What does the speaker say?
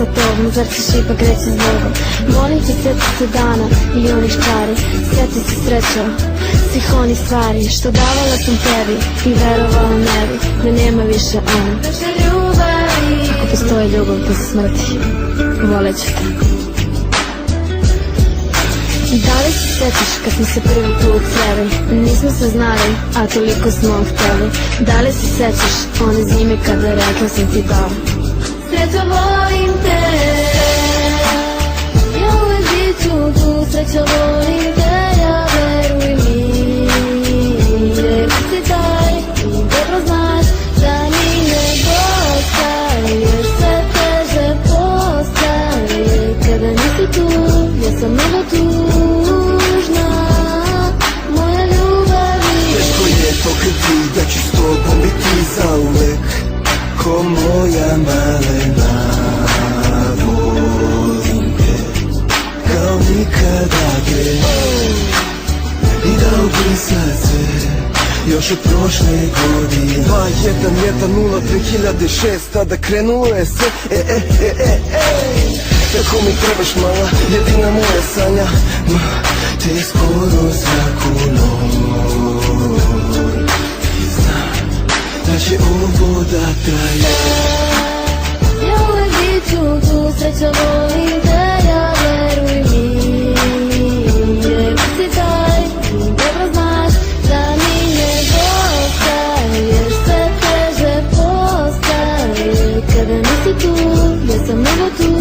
sa tobom, zar ćeš ipak reći zbogom? Molim te, sjeti se dana i onih čari, sjeti se srećom svih onih stvari što davala sam tebi i verovala ne bi da nema više ono. Ako postoji ljubav posle smrti, volet ću te. Da li se sjećaš kad smo se prvi put sreli? Nismo se znali, a toliko smo hteli. Da li se sjećaš one zime kada rekla sam ti da srećo volim te? Ja uvek bit ću tu, srećo volim te, ja veruj mi. Jer si taj i dobro znaš da ni ne dostaješ, sve teže postaje kada nisi tu, ja sam mnogo tužna, moja ljubavi. Teško je to kad da ću s tobom biti zauvek, ko moja malena. Volim te kao nikada pre i dao bi srce još od prošle godine. 2-1-1-0-2006, tada krenulo je sve. Tako mi trebaš mala, jedina moja sanja, te skoro svaku noć. Znam da će ovo da traje. Ja uvek bit ću tu, srećo volim te, ja veruj mi. Jer si taj i dobro znaš da mi ne dostaješ, sve teže postaje kada nisi tu, ja sam mnogo tu.